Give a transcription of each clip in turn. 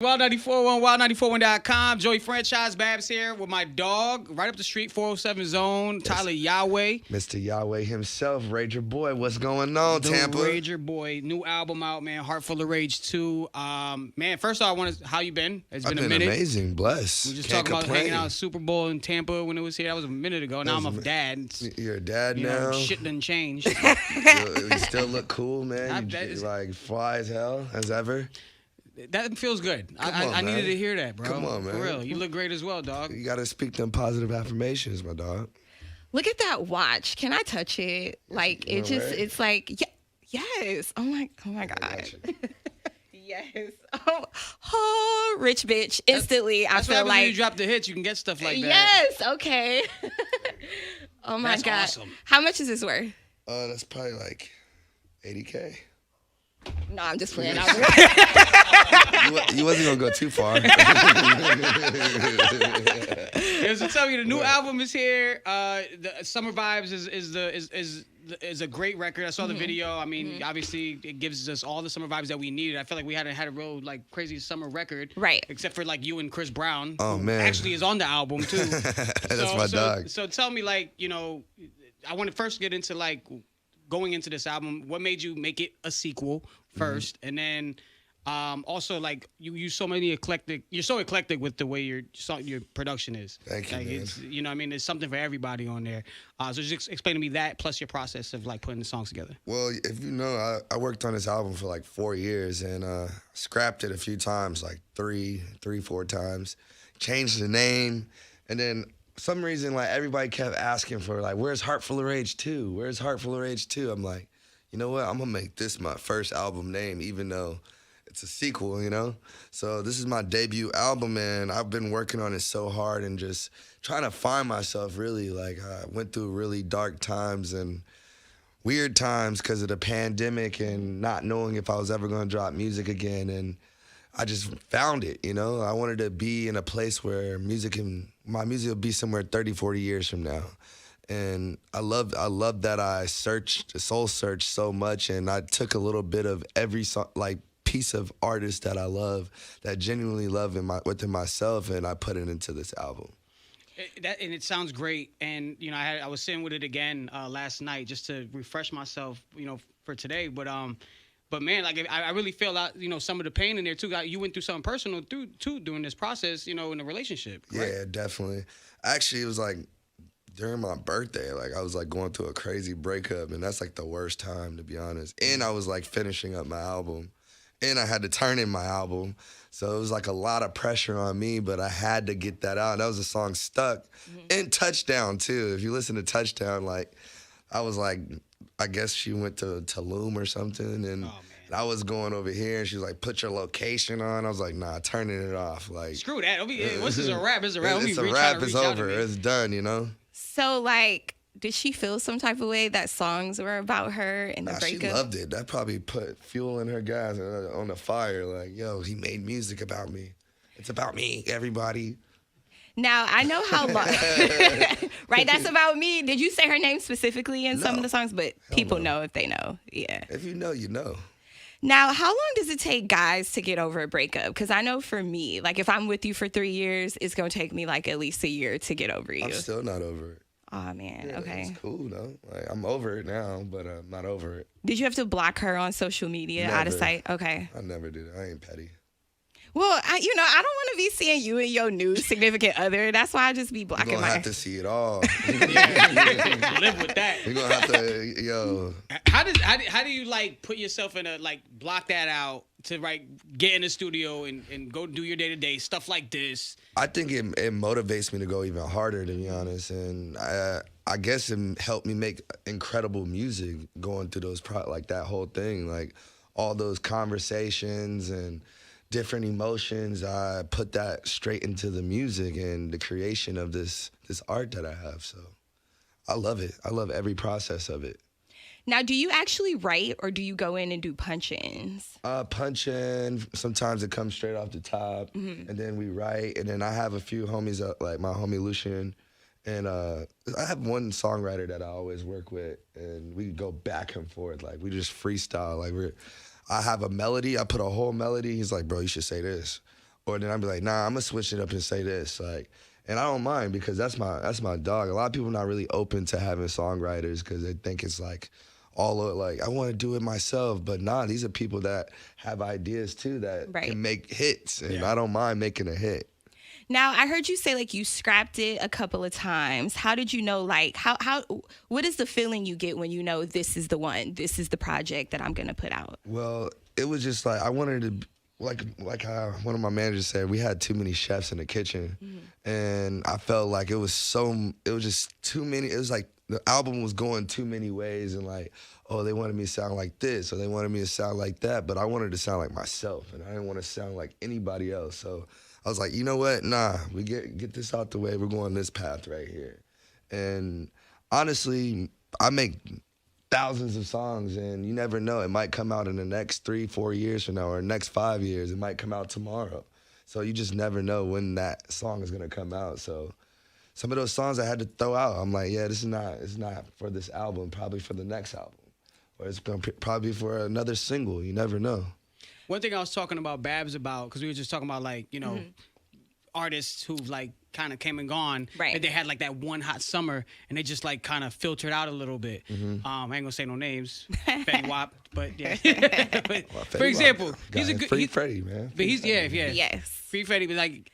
Wild941, wild941.com. Joey Franchise Babs here with my dog, right up the street, 407 Zone, Tyla Yaweh. Mr. Yahweh himself, Rager Boy. What's going on, The Tampa? Rager Boy, new album out, man. Heart Full of Rage 2. Man, first off, how you been? It's been a minute. Amazing, blessed. We just Can't talked about complain. hanging out at Super Bowl in Tampa when it was here. That was a minute ago. Now I'm a dad. You're a dad You now. know, shit done changed. You still look cool, man. You like fly as hell as ever. That feels good. I needed to hear that, bro. Come on, man. For real. You look great as well, dog. You gotta speak them positive affirmations, my dog. Look at that watch. Can I touch it? Like it's like yes. Oh my god. Yes. Oh, rich bitch. Instantly, I feel like when you drop the hits, you can get stuff like that. Yes. Okay. Oh my That's god. awesome. How much is this worth? That's probably like $80K. No, I'm just playing. You wasn't gonna go too far. So tell me, the new album is here. The Summer Vibes is a great record. I saw the video. I mean, obviously, it gives us all the summer vibes that we needed. I feel like we hadn't had a real crazy summer record, right? Except for you and Chris Brown. Oh man, actually is on the album too. That's my dog. So tell me, I want to first get into going into this album. What made you make it a sequel first, and then also you so many eclectic. You're so eclectic with the way your production is. Thank you, man. It's, there's something for everybody on there. So just explain to me that plus your process of putting the songs together. Well, if you know, I worked on this album for 4 years and scrapped it a few times, three, 4 times. Changed the name, and then some reason everybody kept asking for where's Heart Full of Rage 2? Where's Heart Full of Rage 2? I'm like, you know what? I'm gonna make this my first album name, even though it's a sequel, So this is my debut album, and I've been working on it so hard and just trying to find myself, really. I went through really dark times and weird times because of the pandemic and not knowing if I was ever gonna drop music again, and I just found it, I wanted to be in a place where my music will be somewhere 30, 40 years from now. And I love that I soul searched so much, and I took a little bit of every song, piece of artist that I love, that genuinely love within myself, and I put it into this album. And it sounds great. And I was sitting with it again last night just to refresh myself, for today. But man, I really feel out, some of the pain in there too. You went through something personal too during this process, in the relationship. Right? Yeah, definitely. Actually, it was during my birthday, I was going through a crazy breakup, and that's the worst time, to be honest. And I was finishing up my album, and I had to turn in my album, so it was a lot of pressure on me. But I had to get that out. That was a song Stuck, and Touchdown too. If you listen to Touchdown, I was I guess she went to Tulum or something, and I was going over here, and she was put your location on. I was nah, turning it off. Screw that. Once it's a rap, it's a rap. It's a rap, it's over. It's done, So, did she feel some type of way that songs were about her and the breakup? She loved it. That probably put fuel in her gas on the fire. Yo, he made music about me. It's about me, everybody. Now, I know how long, right? That's about me. Did you say her name specifically in some of the songs? But people know if they know. Yeah. If you know, you know. Now, how long does it take guys to get over a breakup? Because I know for me, if I'm with you for 3 years, it's going to take me at least a year to get over you. I'm still not over it. Oh, man. Yeah, okay. It's cool, though. I'm over it now, but I'm not over it. Did you have to block her on social media out of sight? Okay. I never did. I ain't petty. Well, I don't want to be seeing you and your new significant other. That's why I just be blocking You're going to have to see it all. Live with that. You're going to have to, yo. How do you put yourself in a block that out to get in the studio and go do your day-to-day stuff like this? I think it motivates me to go even harder, to be honest, and I guess it helped me make incredible music going through those that whole thing, all those conversations and different emotions. I put that straight into the music and the creation of this art that I have. So I love it. I love every process of it. Now, do you actually write or do you go in and do punch-ins? Punch-in. Sometimes it comes straight off the top, and then we write. And then I have a few homies, my homie Lucian, and I have one songwriter that I always work with, and we go back and forth. We just freestyle. I have a melody. I put a whole melody. He's like, bro, you should say this. Or then I'd be like, nah, I'm gonna switch it up and say this. Like, and I don't mind because that's my dog. A lot of people not really open to having songwriters because they think it's like all of, like I want to do it myself. But nah, these are people that have ideas too that can make hits, and I don't mind making a hit. Now, I heard you say, like, you scrapped it a couple of times. How did you know, like, what is the feeling you get when you know this is the one, this is the project that I'm going to put out? Well, it was just like, I wanted to, like how one of my managers said, we had too many chefs in the kitchen. And I felt like it was just too many. It was like the album was going too many ways and like, oh, they wanted me to sound like this or they wanted me to sound like that. But I wanted to sound like myself and I didn't want to sound like anybody else. So I was like, you know what? Nah, we get this out the way. We're going this path right here. And honestly, I make thousands of songs, and you never know. It might come out in the next 3-4 years from now or next 5 years. It might come out tomorrow. So you just never know when that song is going to come out. So some of those songs I had to throw out. I'm like, yeah, it's not for this album, probably for the next album. Or it's going to probably for another single. You never know. One thing I was talking about Babs about, because we were just talking about like, you know, artists who've like kind of came and gone. Right. And they had like that one hot summer and they just like kind of filtered out a little bit. I ain't gonna say no names. Fetty Wap, but yeah. But, for example, he's a good Free Freddie, man. But he's Yes. Free Freddie, but like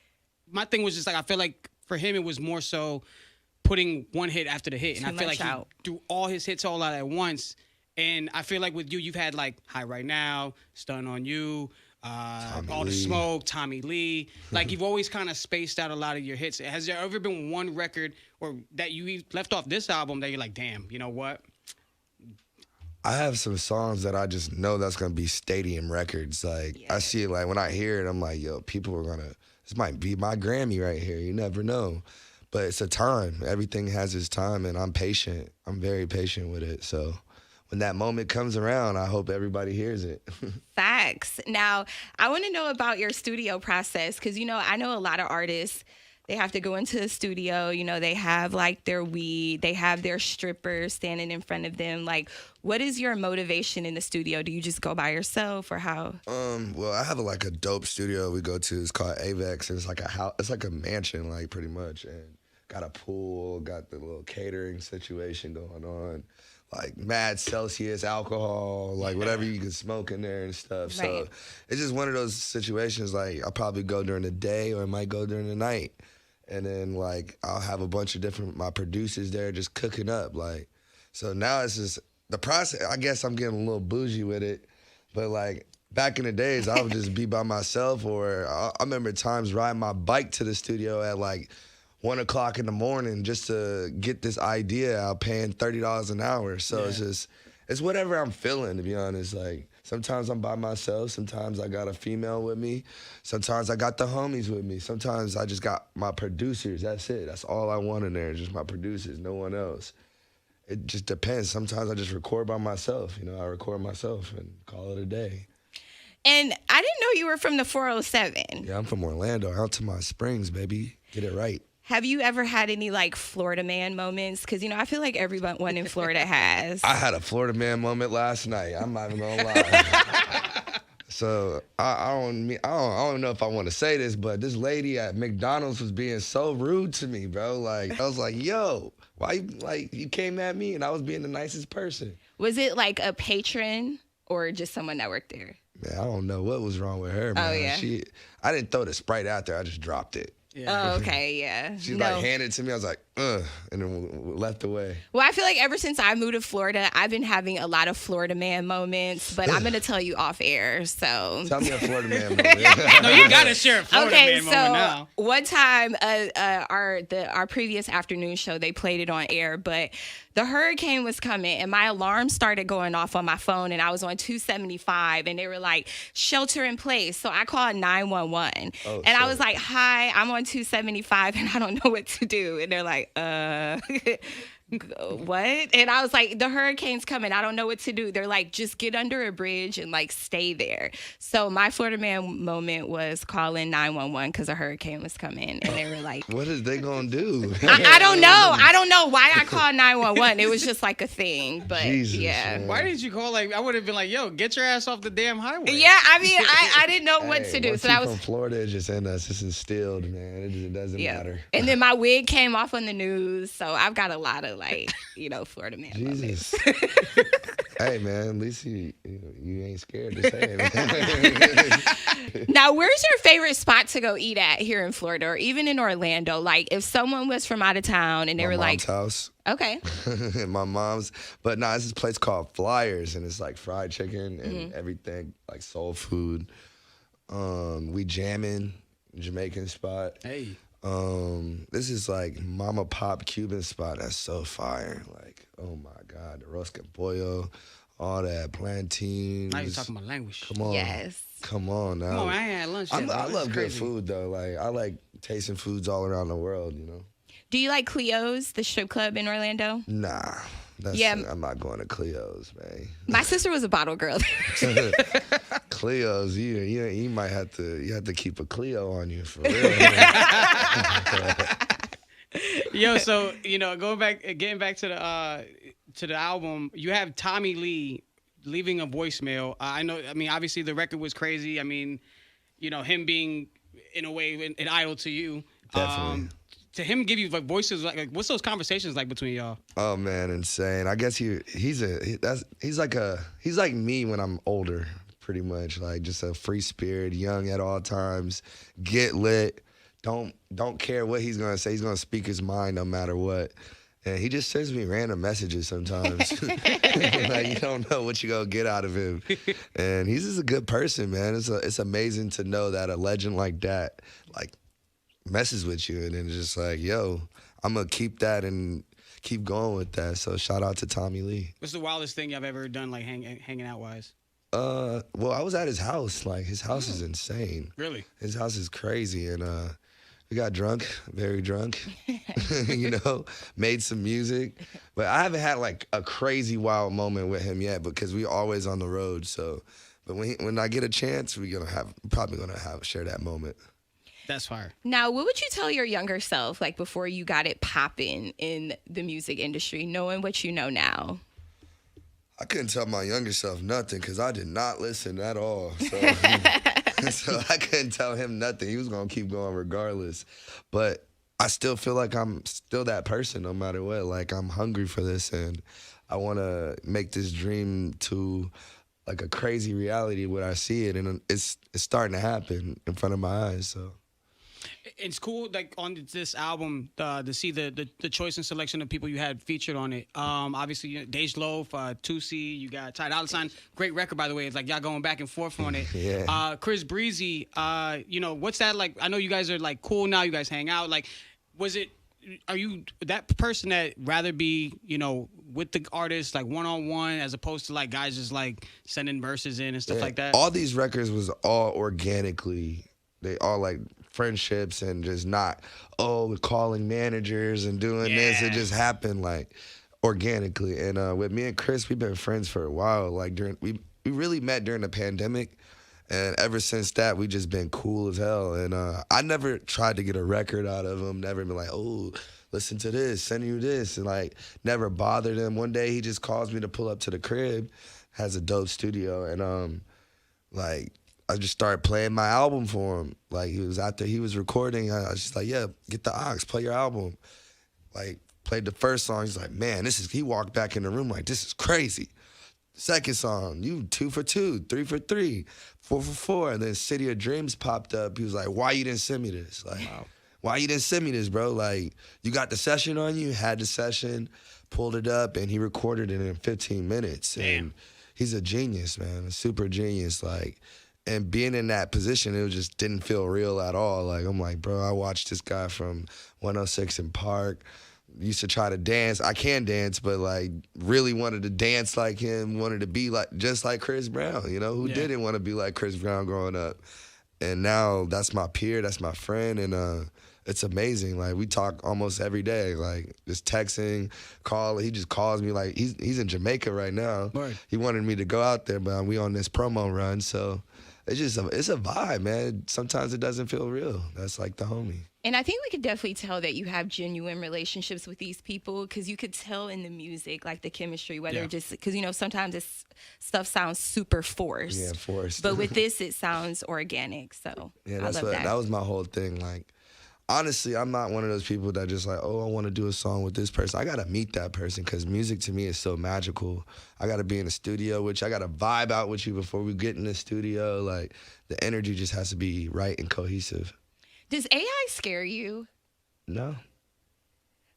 my thing was just like I feel like for him it was more so putting one hit after the hit. And I feel like he threw all his hits all out at once. And I feel like with you, you've had like High Right Now, Stun on You, All the Smoke, Tommy Lee. Like you've always kind of spaced out a lot of your hits. Has there ever been one record or that you left off this album that you're like, damn, you know what? I have some songs that I just know that's gonna be stadium records. Like I see it, like when I hear it, I'm like, yo, people are gonna. This might be my Grammy right here. You never know, but it's a time. Everything has its time, and I'm patient. I'm very patient with it. So when that moment comes around, I hope everybody hears it. Facts. Now, I want to know about your studio process because, you know, I know a lot of artists, they have to go into the studio, you know, they have like their weed, they have their strippers standing in front of them. Like, what is your motivation in the studio? Do you just go by yourself or how? Well, I have like a dope studio we go to. It's called Avex, and it's like a house. It's like a mansion, like pretty much, and got a pool, got the little catering situation going on. Like mad Celsius alcohol, like whatever you can smoke in there and stuff. So it's just one of those situations, like I'll probably go during the day or I might go during the night. And then like I'll have a bunch of my producers there just cooking up. Like, so now it's just the process. I guess I'm getting a little bougie with it, but like back in the days, I would just be by myself, or I remember times riding my bike to the studio at like 1 o'clock in the morning just to get this idea out, paying $30 an hour. So it's whatever I'm feeling, to be honest. Like sometimes I'm by myself, sometimes I got a female with me, sometimes I got the homies with me, sometimes I just got my producers. That's it. That's all I want in there, just my producers, no one else. It just depends. Sometimes I just record by myself. You know, I record myself and call it a day. And I didn't know you were from the 407. Yeah, I'm from Orlando, out to my Springs, baby. Get it right. Have you ever had any like Florida man moments? Because, you know, I feel like everyone in Florida has. I had a Florida man moment last night. I'm not even gonna lie. So I don't know if I want to say this, but this lady at McDonald's was being so rude to me, bro. Like I was like, yo, why you came at me and I was being the nicest person. Was it like a patron or just someone that worked there? Man, I don't know what was wrong with her, man. Oh, yeah. I didn't throw the Sprite out there. I just dropped it. Yeah. Oh, okay, yeah. She like handed it to me. I was like, and then left away. Well, I feel like ever since I moved to Florida, I've been having a lot of Florida man moments, but I'm going to tell you off air, so. Tell me a Florida man moment. No, you got to share a Florida man moment now. One time, our previous afternoon show, they played it on air, but the hurricane was coming and my alarm started going off on my phone and I was on 275 and they were like, shelter in place. So I called 911 I was like, hi, I'm on 275 and I don't know what to do. And they're like, what? And I was like, the hurricane's coming. I don't know what to do. They're like, just get under a bridge and like stay there. So my Florida man moment was calling 911 because a hurricane was coming. And they were like, What is they gonna do? I don't know. I don't know why I called 911. It was just like a thing. But Jesus, yeah. man. Why didn't you call? Like, I would have been like, yo, get your ass off the damn highway. Yeah, I mean, I didn't know what to do. Once So you that was from Florida, it's just in us. It's instilled, man. It just doesn't matter. And then my wig came off on the news, so I've got a lot of like, Florida man Jesus. moments. Hey, man, at least you ain't scared to say it, man. Now, where's your favorite spot to go eat at here in Florida or even in Orlando? Like, if someone was from out of town and they were like, house. okay, My mom's. But nah, it's this place called Flyers, and it's like fried chicken and everything, like soul food. We jamming, Jamaican spot. Hey. This is like mama pop Cuban spot that's so fire. Like, oh my God, the rosca pollo, all that plantains. Now you're talking about language. Come on. yes. Come on now. Come on, man, I ain't had lunch yet. I This love is good crazy. food though. Like I like tasting foods all around the world, you know. Do you like Cleo's, the strip club in Orlando? Nah. Yeah. I'm not going to Cleo's, man. My sister was a bottle girl. Cleo's, you might have to keep a Cleo on you for real. Yo, so getting back to the album, you have Tommy Lee leaving a voicemail. I know. I mean, obviously the record was crazy. I mean, him being in a way an idol to you. Definitely. To him give you like voices, like what's those conversations like between y'all? Oh man, insane. I guess he's like me when I'm older, pretty much. Like just a free spirit, young at all times, get lit. Don't care what he's gonna say. He's gonna speak his mind no matter what. And he just sends me random messages sometimes. Like you don't know what you're gonna get out of him. And he's just a good person, man. It's amazing to know that a legend like that, like, messes with you, and then it's just like, yo, I'm gonna keep that and keep going with that. So shout out to Tommy Lee. What's the wildest thing y'all ever done, like hanging out wise? Well, I was at his house. Like his house is insane. Really? His house is crazy, and we got drunk, very drunk. Made some music, but I haven't had like a crazy wild moment with him yet because we always on the road. So, but when I get a chance, probably gonna share that moment. That's fire. Now, what would you tell your younger self, like before you got it popping in the music industry, knowing what you know now? I couldn't tell my younger self nothing because I did not listen at all. So, so I couldn't tell him nothing. He was going to keep going regardless. But I still feel like I'm still that person no matter what. Like I'm hungry for this and I want to make this dream to like a crazy reality when I see it. And it's starting to happen in front of my eyes, so. It's cool, like on this album, to see the choice and selection of people you had featured on it. Obviously, Dej Loaf, Tusi, you got Ty Dolla $ign. Great record, by the way. It's like y'all going back and forth on it. Yeah. Chris Breezy, what's that like? I know you guys are like cool now. You guys hang out. Like, are you that person that rather be, with the artist like one-on-one as opposed to like guys just like sending verses in and stuff like that? All these records was all organically. They all like friendships and just not, calling managers and doing this. It just happened like organically. And with me and Chris, we've been friends for a while. Like we really met during the pandemic. And ever since that, we just been cool as hell. And I never tried to get a record out of him. Never been like, listen to this, send you this. And like never bothered him. One day he just calls me to pull up to the crib, has a dope studio. And I just started playing my album for him. Like he was out there, he was recording. I was just like, yeah, get the aux, play your album. Like played the first song. He's like, man, he walked back in the room like, this is crazy. Second song, you 2 for 2, 3 for 3, 4 for 4. And then City of Dreams popped up. He was like, why you didn't send me this? Like, why you didn't send me this, bro? Like, you got the session on you, had the session, pulled it up, and he recorded it in 15 minutes. Damn. And he's a genius, man, a super genius. Like, and being in that position, it just didn't feel real at all. Like, I'm like, bro, I watched this guy from 106 in Park. Used to try to dance. I can dance, but like really wanted to dance like him, wanted to be like just like Chris Brown, who didn't want to be like Chris Brown growing up. And now that's my peer, that's my friend, and it's amazing. Like, we talk almost every day, like just texting, he just calls me. Like, he's in Jamaica right now. Word. He wanted me to go out there, but we on this promo run, so it's a vibe, man. Sometimes it doesn't feel real. That's like the homie. And I think we could definitely tell that you have genuine relationships with these people, because you could tell in the music, like the chemistry, whether just because, you know, sometimes this stuff sounds super forced. Yeah, forced. But with this, it sounds organic. So yeah, I love that. That was my whole thing. Like, honestly, I'm not one of those people that just like, oh, I want to do a song with this person. I got to meet that person, because music to me is so magical. I got to be in the studio with you. I got to vibe out with you before we get in the studio. Like, the energy just has to be right and cohesive. Does AI scare you? No.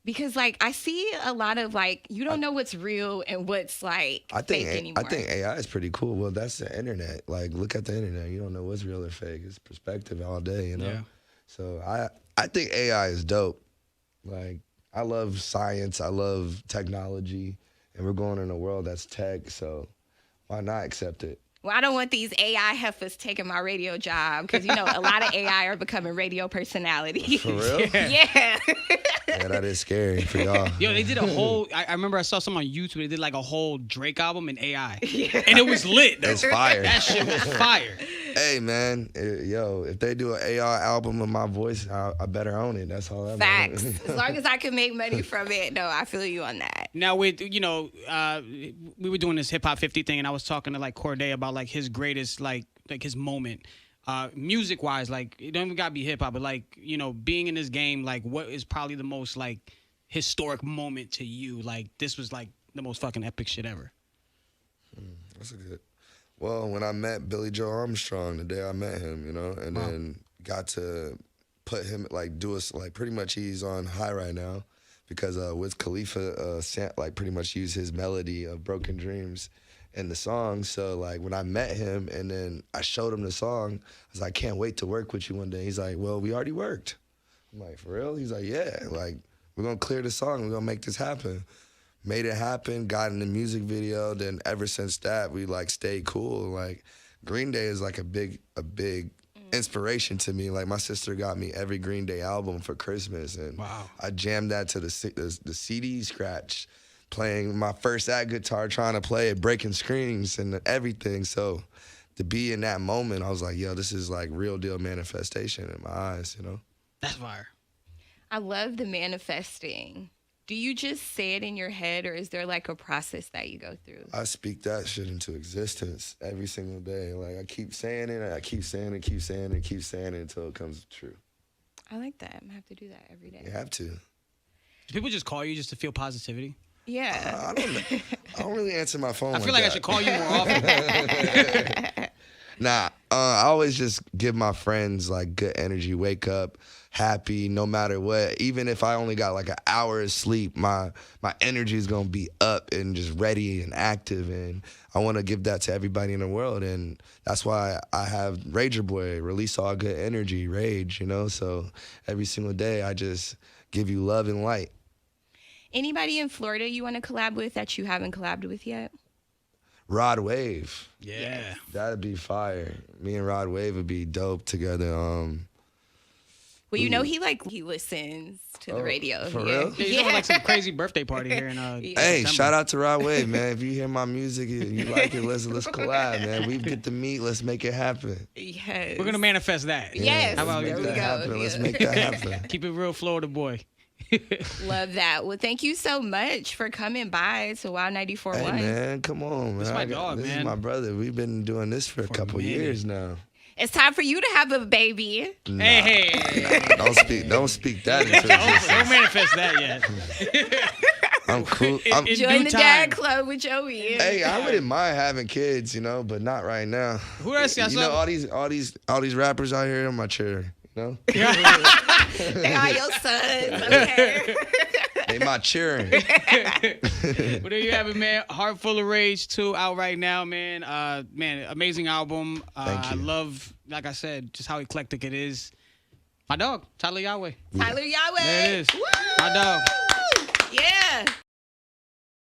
Because, like, I see a lot of, like, you don't know what's real and what's, like, fake anymore. I think AI is pretty cool. Well, that's the internet. Like, look at the internet. You don't know what's real or fake. It's perspective all day, you know? Yeah. So I think AI is dope. Like, I love science. I love technology. And we're going in a world that's tech, so why not accept it? Well, I don't want these AI heifers taking my radio job, because, you know, a lot of AI are becoming radio personalities. For real? Yeah. Yeah, that is scary for y'all. Yo, they did a whole. I remember I saw some on YouTube. They did like a whole Drake album in AI, and it was lit. It's fire. That shit was fire. Hey, man, if they do an AI album of my voice, I better own it. That's all that Facts. matters. As long as I can make money from it, no, I feel you on that. Now with we were doing this hip hop 50 thing, and I was talking to like Corday about like his greatest like his moment, music wise. Like, it don't even gotta be hip hop, but like, you know, being in this game, like what is probably the most like historic moment to you? Like, this was like the most fucking epic shit ever. That's a good. Well, when I met Billy Joe Armstrong, the day I met him, you know, and then got to put him, like, do us, like, pretty much he's on high right now, because Wiz Khalifa, like, pretty much used his melody of Broken Dreams in the song. So, like, when I met him and then I showed him the song, I was like, I can't wait to work with you one day. He's like, well, we already worked. I'm like, for real? He's like, yeah, like, we're going to clear the song. We're going to make this happen. Made it happen, got in the music video. Then ever since that, we like stayed cool. Like, Green Day is like a big inspiration to me. Like, my sister got me every Green Day album for Christmas, and I jammed that to the CD scratch, playing my first act guitar, trying to play it, breaking screens and everything. So to be in that moment, I was like, yo, this is like real deal manifestation in my eyes, you know? That's fire. I love the manifesting. Do you just say it in your head, or is there like a process that you go through? I speak that shit into existence every single day. Like, I keep saying it, I keep saying it, keep saying it, keep saying it until it comes true. I like that. I'm gonna have to do that every day. You have to. Do people just call you just to feel positivity? Yeah. I don't really answer my phone. I feel like I should call you more often. Nah, I always just give my friends like good energy. Wake up happy no matter what. Even if I only got like an hour of sleep, my energy is gonna be up and just ready and active. And I want to give that to everybody in the world. And that's why I have Rager Boy, release all good energy, rage. You know, so every single day I just give you love and light. Anybody in Florida you want to collab with that you haven't collabed with yet? Rod Wave. Yeah. That'd be fire. Me and Rod Wave would be dope together. Well, you know, he listens to the radio. For real? Yeah, he's on like some crazy birthday party here in Hey, September. shout out to Rod Wave, man. If you hear my music and you like it, let's collab, man. We get to meet. Let's make it happen. Yes. We're gonna manifest that. Yes. How about There we we do go. that? Happen. Let's Yeah. make that happen. Keep it real, Florida boy. Love that. Well, thank you so much for coming by to Wild 94.1. Hey, man, come on, man. This my dog, this man. is my brother. We've been doing this for a couple minute. years now. It's time for you to have a baby. Nah, Hey. don't speak that into Don't existence. manifest that yet. I'm cool. In Join due the time. Dad Club with Joey. Hey, I wouldn't mind having kids, you know, but not right now. Who did I see? I You saw- know, all these rappers out here on my chair, you know? They are your sons, okay? They my cheering. But there you have it, man. Heart Full of Rage 2 out right now, man. Man, amazing album. Thank you. I love, like I said, just how eclectic it is. My dog, Tyla Yaweh. Tyla Yaweh. There it is. Woo! My dog. Yeah.